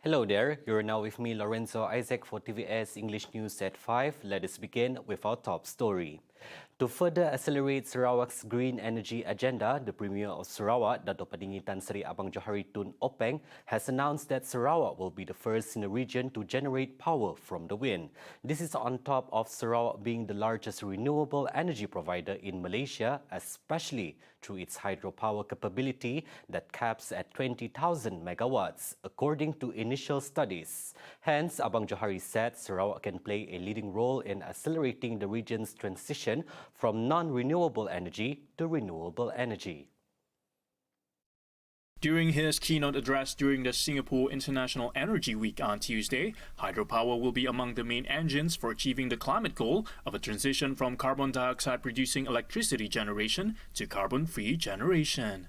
Hello there, you're now with me, Lorenzo Isaac, for TVS English News at 5. Let us begin with our top story. To further accelerate Sarawak's green energy agenda, the Premier of Sarawak, Dato' Padinggi Tan Sri Abang Johari Tun Openg, has announced that Sarawak will be the first in the region to generate power from the wind. This is on top of Sarawak being the largest renewable energy provider in Malaysia, especially through its hydropower capability that caps at 20,000 megawatts, according to initial studies. Hence, Abang Johari said Sarawak can play a leading role in accelerating the region's transition from non-renewable energy to renewable energy. During his keynote address during the Singapore International Energy Week on Tuesday, hydropower will be among the main engines for achieving the climate goal of a transition from carbon dioxide-producing electricity generation to carbon-free generation.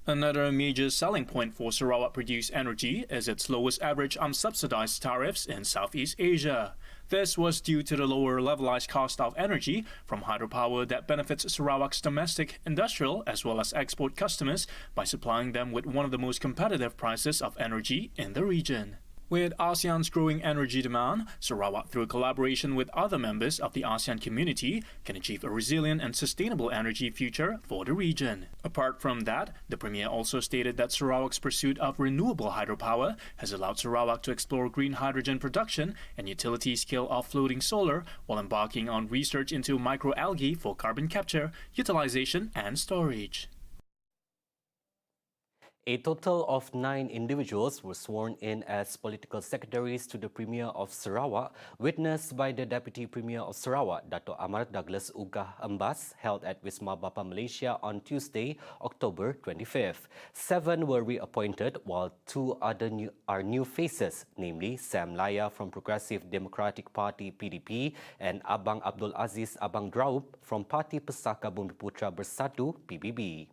Another major selling point for Sarawak-produced energy is its lowest average unsubsidized tariffs in Southeast Asia. This was due to the lower levelized cost of energy from hydropower that benefits Sarawak's domestic, industrial, as well as export customers by supplying them with one of the most competitive prices of energy in the region. With ASEAN's growing energy demand, Sarawak, through collaboration with other members of the ASEAN community, can achieve a resilient and sustainable energy future for the region. Apart from that, the Premier also stated that Sarawak's pursuit of renewable hydropower has allowed Sarawak to explore green hydrogen production and utility-scale offloading solar while embarking on research into microalgae for carbon capture, utilization and storage. A total of 9 individuals were sworn in as political secretaries to the Premier of Sarawak, witnessed by the Deputy Premier of Sarawak, Dato' Amar Douglas Ugah Embas, held at Wisma Bapa Malaysia on Tuesday, October 25th. 7 were reappointed, while 2 other new faces, namely Sam Laya from Progressive Democratic Party PDP and Abang Abdul Aziz Abang Draub from Parti Pesaka Bumiputra Bersatu PBB.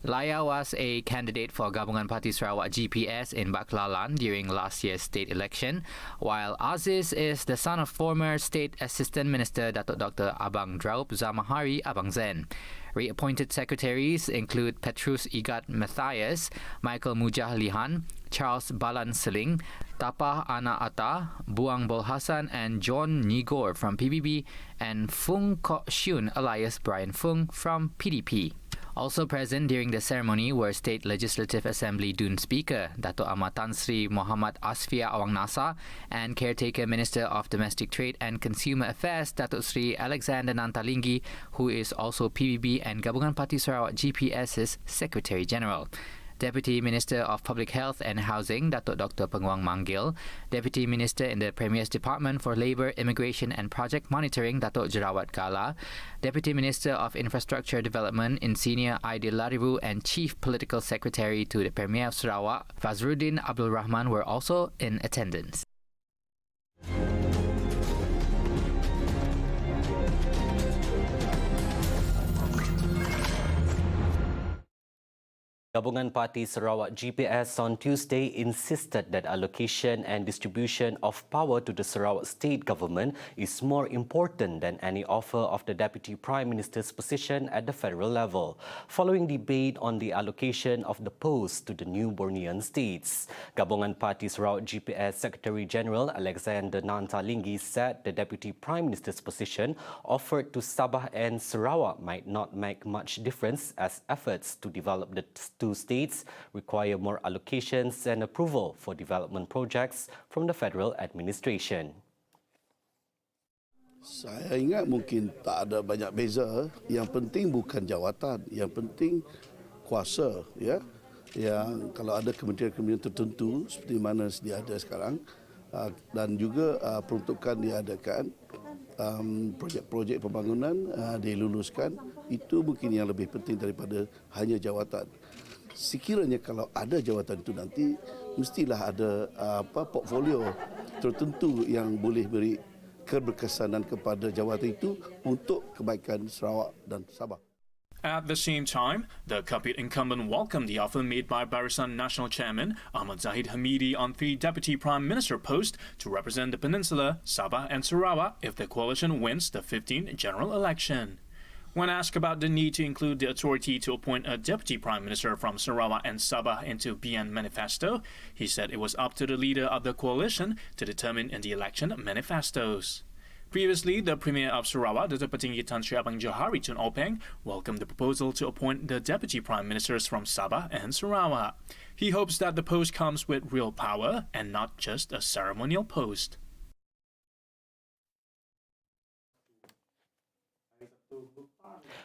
Laya was a candidate for Gabungan Parti Sarawak GPS in Baklalan during last year's state election, while Aziz is the son of former State Assistant Minister Datuk Dr. Abang Draub Zamahari Abang Zen. Reappointed secretaries include Petrus Igat Matthias, Michael Mujah Lihan, Charles Balan Seling, Tapah Ana Atta, Buang Bol Hassan and John Nigor from PBB, and Fung Kok Shun alias Brian Fung from PDP. Also present during the ceremony were State Legislative Assembly Dun Speaker Dato' Ahmad Tan Sri Muhammad Asfia Awang Nasa and Caretaker Minister of Domestic Trade and Consumer Affairs Dato' Sri Alexander NANTA Linggi, who is also PBB and Gabungan Parti Sarawak GPS's Secretary General. Deputy Minister of Public Health and Housing, Dato' Dr. Penguang Manggil, Deputy Minister in the Premier's Department for Labour, Immigration and Project Monitoring, Dato' Jerawat Gala, Deputy Minister of Infrastructure Development, Insinyur Aidil Laribu, and Chief Political Secretary to the Premier of Sarawak, Fazruddin Abdul Rahman, were also in attendance. Gabungan Parti Sarawak GPS on Tuesday insisted that allocation and distribution of power to the Sarawak state government is more important than any offer of the Deputy Prime Minister's position at the federal level, following debate on the allocation of the post to the new Bornean states. Gabungan Parti Sarawak GPS Secretary General Alexander NANTA Linggi said the Deputy Prime Minister's position offered to Sabah and Sarawak might not make much difference as efforts to develop the two states require more allocations and approval for development projects from the federal administration. Saya ingat mungkin tak ada banyak beza. Yang penting bukan jawatan, yang penting kuasa, ya. Yang kalau ada kementerian-kementerian tertentu seperti mana sedia ada sekarang dan juga peruntukan diadakan, projek-projek pembangunan diluluskan, itu mungkin yang lebih penting daripada hanya jawatan. Sekiranya kalau ada jawatan itu nanti mestilah ada portfolio tertentu yang boleh beri keberkesanan kepada jawatan itu untuk kebaikan Sarawak dan Sabah. At the same time, the Kapit incumbent welcomed the offer made by Barisan National Chairman Ahmad Zahid Hamidi on 3 Deputy Prime Minister posts to represent the Peninsula, Sabah and Sarawak if the coalition wins the 15th general election. When asked about the need to include the authority to appoint a deputy prime minister from Sarawak and Sabah into BN manifesto, he said it was up to the leader of the coalition to determine in the election manifestos. Previously, the Premier of Sarawak, Dato' Petinggi Tan Sri Abang Johari Tun Openg, welcomed the proposal to appoint the deputy prime ministers from Sabah and Sarawak. He hopes that the post comes with real power and not just a ceremonial post.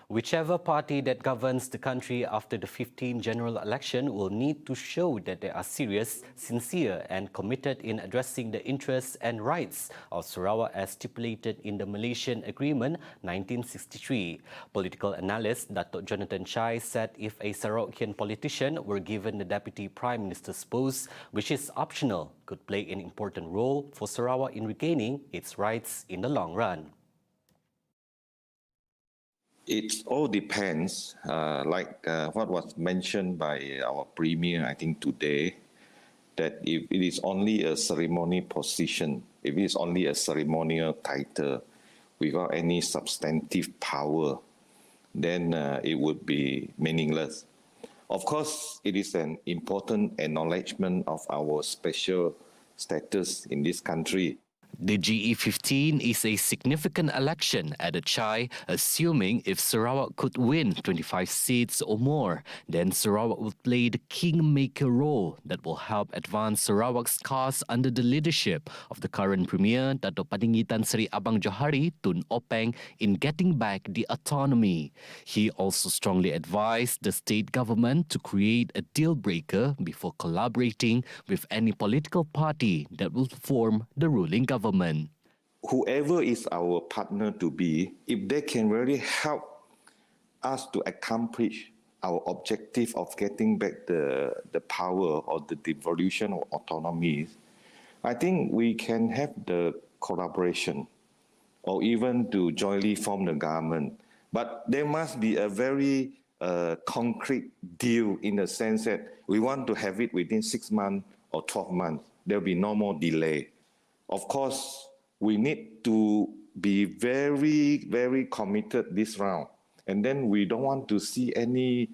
Whichever party that governs the country after the 15th general election will need to show that they are serious, sincere and committed in addressing the interests and rights of Sarawak as stipulated in the Malaysian Agreement 1963. Political analyst Dato' Jonathan Chai said if a Sarawakian politician were given the Deputy Prime Minister's post, which is optional, could play an important role for Sarawak in regaining its rights in the long run. It all depends, what was mentioned by our Premier, I think today, that if it is only a ceremony position, if it is only a ceremonial title without any substantive power, then it would be meaningless. Of course, it is an important acknowledgement of our special status in this country. The GE15 is a significant election, added Chai, assuming if Sarawak could win 25 seats or more, then Sarawak will play the kingmaker role that will help advance Sarawak's cause under the leadership of the current Premier, Dato' Petinggi Tan Sri Abang Johari Tun Openg, in getting back the autonomy. He also strongly advised the state government to create a deal breaker before collaborating with any political party that will form the ruling government. Whoever is our partner to be, if they can really help us to accomplish our objective of getting back the power or the devolution of autonomy, I think we can have the collaboration or even to jointly form the government. But there must be a very concrete deal in the sense that we want to have it within 6 months or 12 months. There will be no more delay. Of course, we need to be very, very committed this round. And then we don't want to see any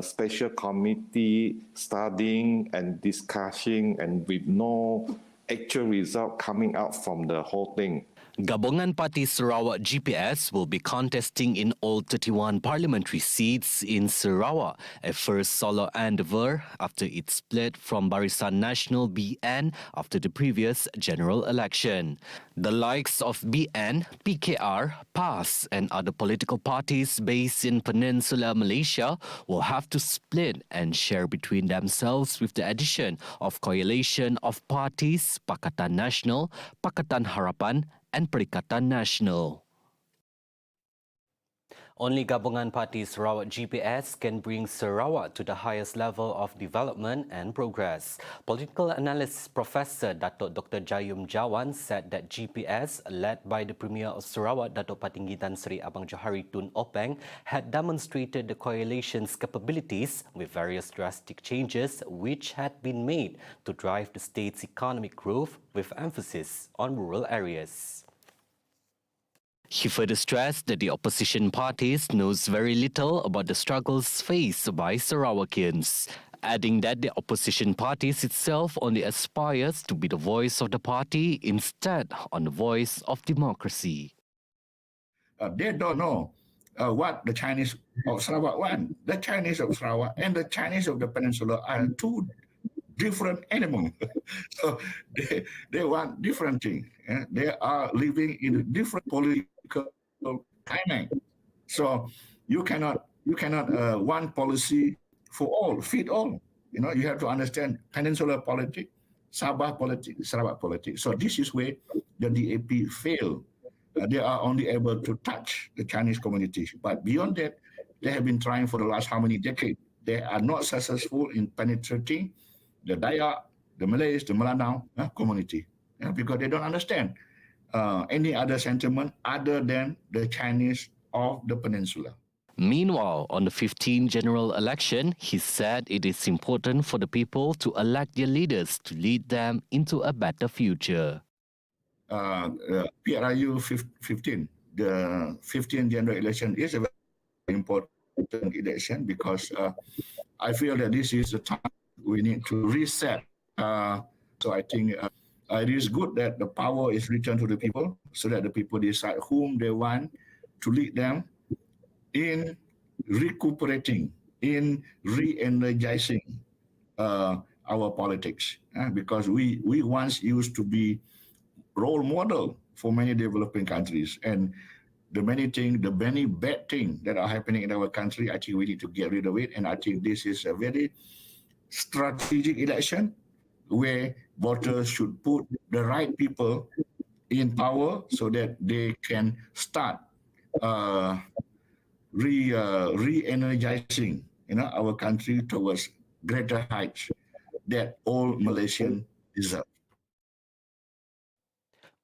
special committee studying and discussing and with no actual result coming out from the whole thing. Gabungan Parti Sarawak GPS will be contesting in all 31 parliamentary seats in Sarawak, a first solo endeavour after it split from Barisan Nasional BN after the previous general election. The likes of BN, PKR, PAS and other political parties based in Peninsular Malaysia will have to split and share between themselves with the addition of coalition of parties Pakatan Nasional, Pakatan Harapan and Perikatan Nasional. Only Gabungan Parti Sarawak GPS can bring Sarawak to the highest level of development and progress. Political analyst Professor Dato' Dr. Jayum Jawan said that GPS, led by the Premier of Sarawak, Dato' Petinggi Tan Sri Abang Johari Tun Openg, had demonstrated the coalition's capabilities with various drastic changes which had been made to drive the state's economic growth with emphasis on rural areas. He further stressed that the opposition parties knows very little about the struggles faced by Sarawakians, adding that the opposition parties itself only aspires to be the voice of the party instead on the voice of democracy. They don't know what the Chinese of Sarawak want. The Chinese of Sarawak and the Chinese of the Peninsula are two different animals. So they want different things. They are living in a different political timing. So you cannot one policy for all, fit all. You have to understand Peninsular politics, Sabah politics, Sarawak politics. So this is where the DAP failed. They are only able to touch the Chinese community. But beyond that, they have been trying for the last how many decades. They are not successful in penetrating the Dayak, the Malays, the Melanau community, because they don't understand any other sentiment other than the Chinese of the peninsula. Meanwhile, on the 15th general election, he said it is important for the people to elect their leaders to lead them into a better future. PRU 15, the 15th general election is a important election because I feel that this is the time we need to reset. So I think it is good that the power is returned to the people so that the people decide whom they want to lead them in recuperating, in re-energizing our politics. Because we once used to be role model for many developing countries, and the many bad things that are happening in our country, I think we need to get rid of it. And I think this is a very strategic election where voters should put the right people in power so that they can start re-energizing our country towards greater heights that all Malaysians deserve.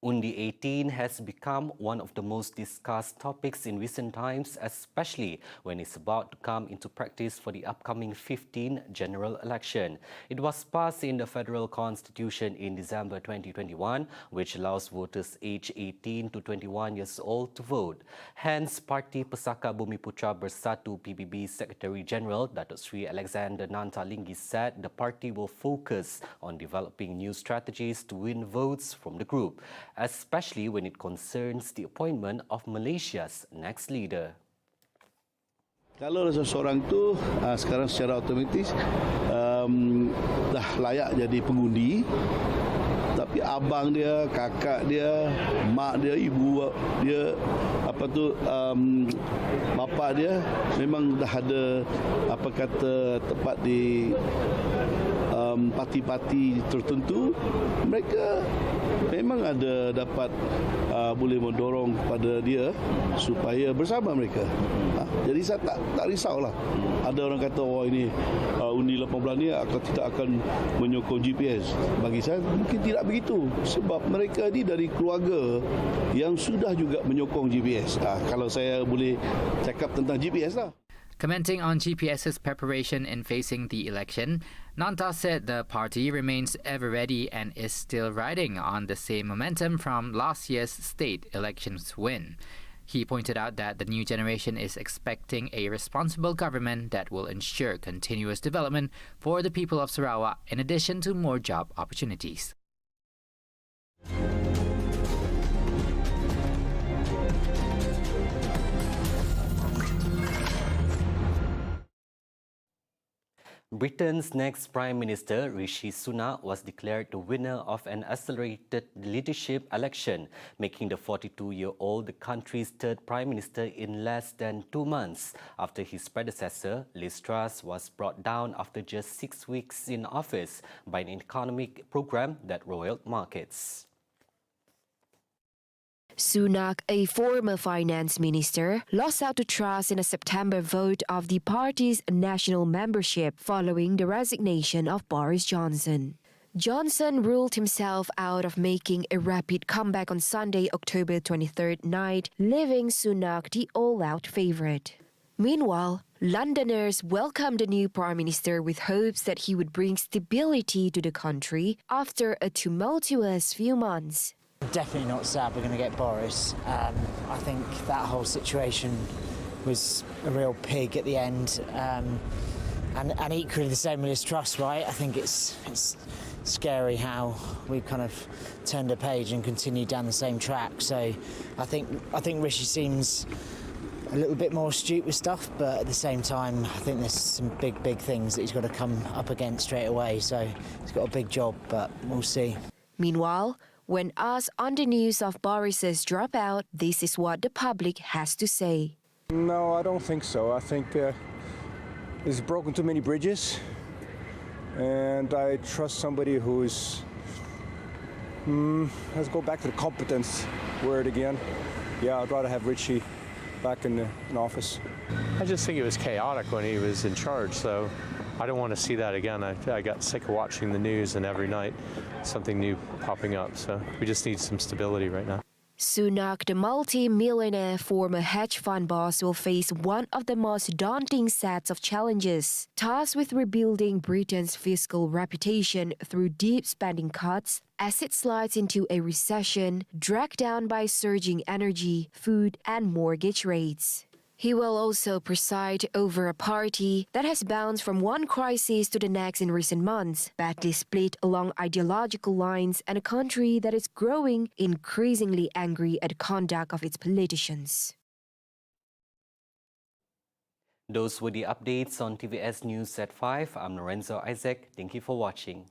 Undi 18 has become one of the most discussed topics in recent times, especially when it's about to come into practice for the upcoming 15th general election. It was passed in the Federal Constitution in December 2021, which allows voters aged 18 to 21 years old to vote. Hence, Parti Pesaka Bumiputra Bersatu PBB Secretary General Datuk Sri Alexander Nanta Linggi said the party will focus on developing new strategies to win votes from the group, especially when it concerns the appointment of Malaysia's next leader. Kalau seseorang tu sekarang secara otomatis dah layak jadi pengundi, tapi abang dia, kakak dia, mak dia, ibu dia, bapa dia memang dah ada tempat di parti-parti tertentu, mereka memang ada dapat boleh mendorong kepada dia supaya bersama mereka. Jadi saya tak risaulah. Ada orang kata ini undi 18 ni tidak akan menyokong GPS. Bagi saya mungkin tidak begitu, sebab mereka ni dari keluarga yang sudah juga menyokong GPS. Kalau saya boleh cakap tentang GPS lah. Commenting on GPS's preparation in facing the election, Nanta said the party remains ever ready and is still riding on the same momentum from last year's state elections win. He pointed out that the new generation is expecting a responsible government that will ensure continuous development for the people of Sarawak in addition to more job opportunities. Britain's next Prime Minister, Rishi Sunak, was declared the winner of an accelerated leadership election, making the 42-year-old the country's third Prime Minister in less than 2 months, after his predecessor, Liz Truss, was brought down after just 6 weeks in office by an economic program that roiled markets. Sunak, a former finance minister, lost out to Truss in a September vote of the party's national membership following the resignation of Boris Johnson. Johnson ruled himself out of making a rapid comeback on Sunday, October 23rd night, leaving Sunak the all-out favourite. Meanwhile, Londoners welcomed the new Prime Minister with hopes that he would bring stability to the country after a tumultuous few months. Definitely not sad we're going to get Boris. I think that whole situation was a real pig at the end, and equally the same with Liz Truss, right? I think it's scary how we've kind of turned a page and continued down the same track. So I think Rishi seems a little bit more astute with stuff, but at the same time, I think there's some big things that he's got to come up against straight away. So he's got a big job, but we'll see. Meanwhile, when asked on the news of Boris's dropout, this is what the public has to say. No, I don't think so. I think he's broken too many bridges, and I trust somebody who's... let's go back to the competence word again. Yeah, I'd rather have Richie back in office. I just think it was chaotic when he was in charge, so I don't want to see that again. I got sick of watching the news and every night something new popping up, so we just need some stability right now. Sunak, the multi-millionaire former hedge fund boss, will face one of the most daunting sets of challenges, tasked with rebuilding Britain's fiscal reputation through deep spending cuts as it slides into a recession dragged down by surging energy, food and mortgage rates. He will also preside over a party that has bounced from one crisis to the next in recent months, badly split along ideological lines, and a country that is growing increasingly angry at the conduct of its politicians. Those were the updates on TVS News at 5. I'm Lorenzo Isaac. Thank you for watching.